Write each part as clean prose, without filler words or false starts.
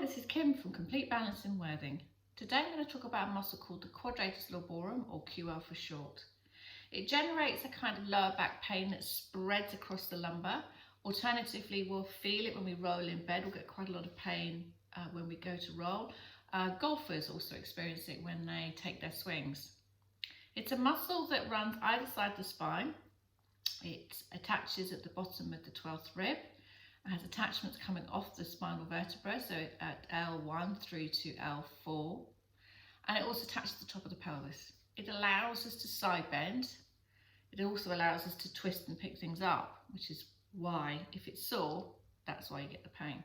This is Kim from Complete Balance in Worthing. Today I'm going to talk about a muscle called the Quadratus Lumborum, or QL for short. It generates a kind of lower back pain that spreads across the lumbar. Alternatively, we'll feel it when we roll in bed. We'll get quite a lot of pain when we go to roll. Golfers also experience it when they take their swings. It's a muscle that runs either side of the spine. It attaches at the bottom of the 12th rib. It has attachments coming off the spinal vertebra, so at L1 through to L4, and it also attaches to the top of the pelvis. It allows us to side bend. It also allows us to twist and pick things up, which is why, if it's sore, that's why you get the pain.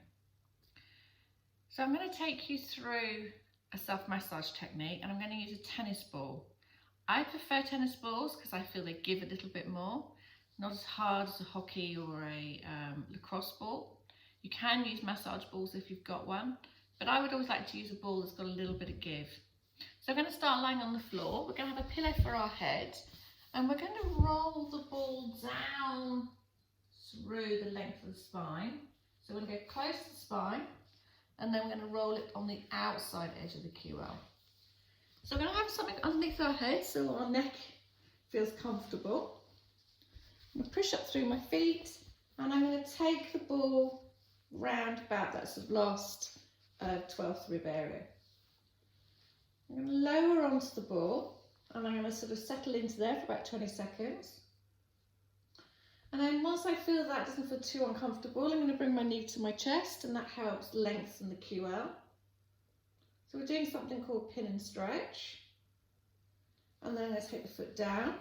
So I'm going to take you through a self-massage technique, and I'm going to use a tennis ball. I prefer tennis balls because I feel they give a little bit more. Not as hard as a hockey or a lacrosse ball. You can use massage balls if you've got one, but I would always like to use a ball that's got a little bit of give. So we're going to start lying on the floor. We're going to have a pillow for our head, and we're going to roll the ball down through the length of the spine. So we're going to go close to the spine, and then we're going to roll it on the outside edge of the QL. So we're going to have something underneath our head so our neck feels comfortable. I'm going to push up through my feet, and I'm going to take the ball round about that sort of last 12th rib area. I'm going to lower onto the ball, and I'm going to sort of settle into there for about 20 seconds. And then once I feel that doesn't feel too uncomfortable, I'm going to bring my knee to my chest, and that helps lengthen the QL. So we're doing something called pin and stretch. And then I'm going to take the foot down.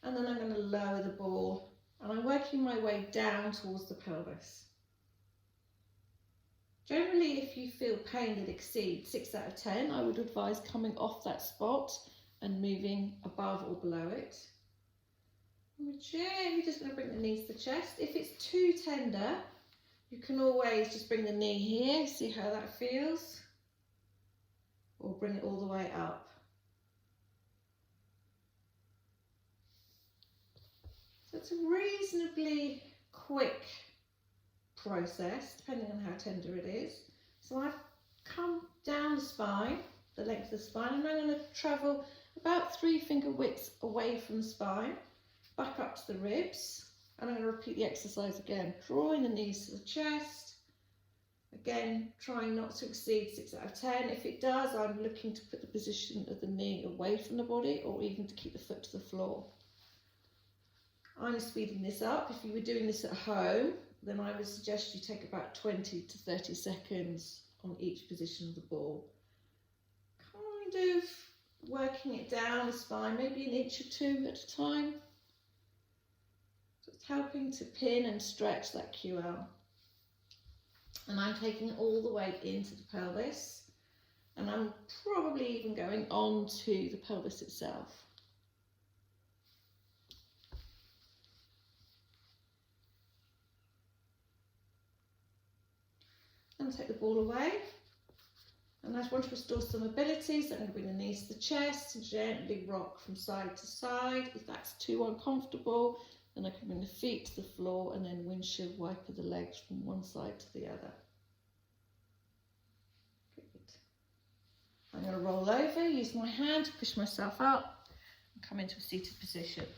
And then I'm going to lower the ball, and I'm working my way down towards the pelvis. Generally, if you feel pain that exceeds 6 out of 10, I would advise coming off that spot and moving above or below it. And we're gently just going to bring the knees to the chest. If it's too tender, you can always just bring the knee here, see how that feels, or bring it all the way up. It's a reasonably quick process, depending on how tender it is. So I've come down the spine, the length of the spine, and I'm going to travel about 3 finger widths away from the spine, back up to the ribs, and I'm going to repeat the exercise again, drawing the knees to the chest. Again, trying not to exceed 6 out of 10. If it does, I'm looking to put the position of the knee away from the body, or even to keep the foot to the floor. I'm speeding this up. If you were doing this at home, then I would suggest you take about 20 to 30 seconds on each position of the ball. Kind of working it down the spine, maybe an inch or 2 at a time. So it's helping to pin and stretch that QL. And I'm taking it all the way into the pelvis, and I'm probably even going on to the pelvis itself. And take the ball away, and I just want to restore some mobility, so I'm going to bring the knees to the chest and gently rock from side to side. If that's too uncomfortable, then I can bring the feet to the floor and then windshield wiper the legs from one side to the other. Good. I'm going to roll over, use my hand to push myself up and come into a seated position.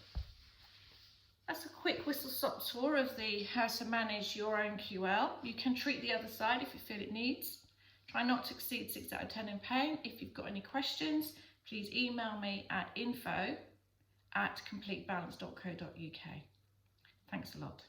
That's a quick whistle-stop tour of how to manage your own QL. You can treat the other side if you feel it needs. Try not to exceed 6 out of 10 in pain. If you've got any questions, please email me at info@completebalance.co.uk. Thanks a lot.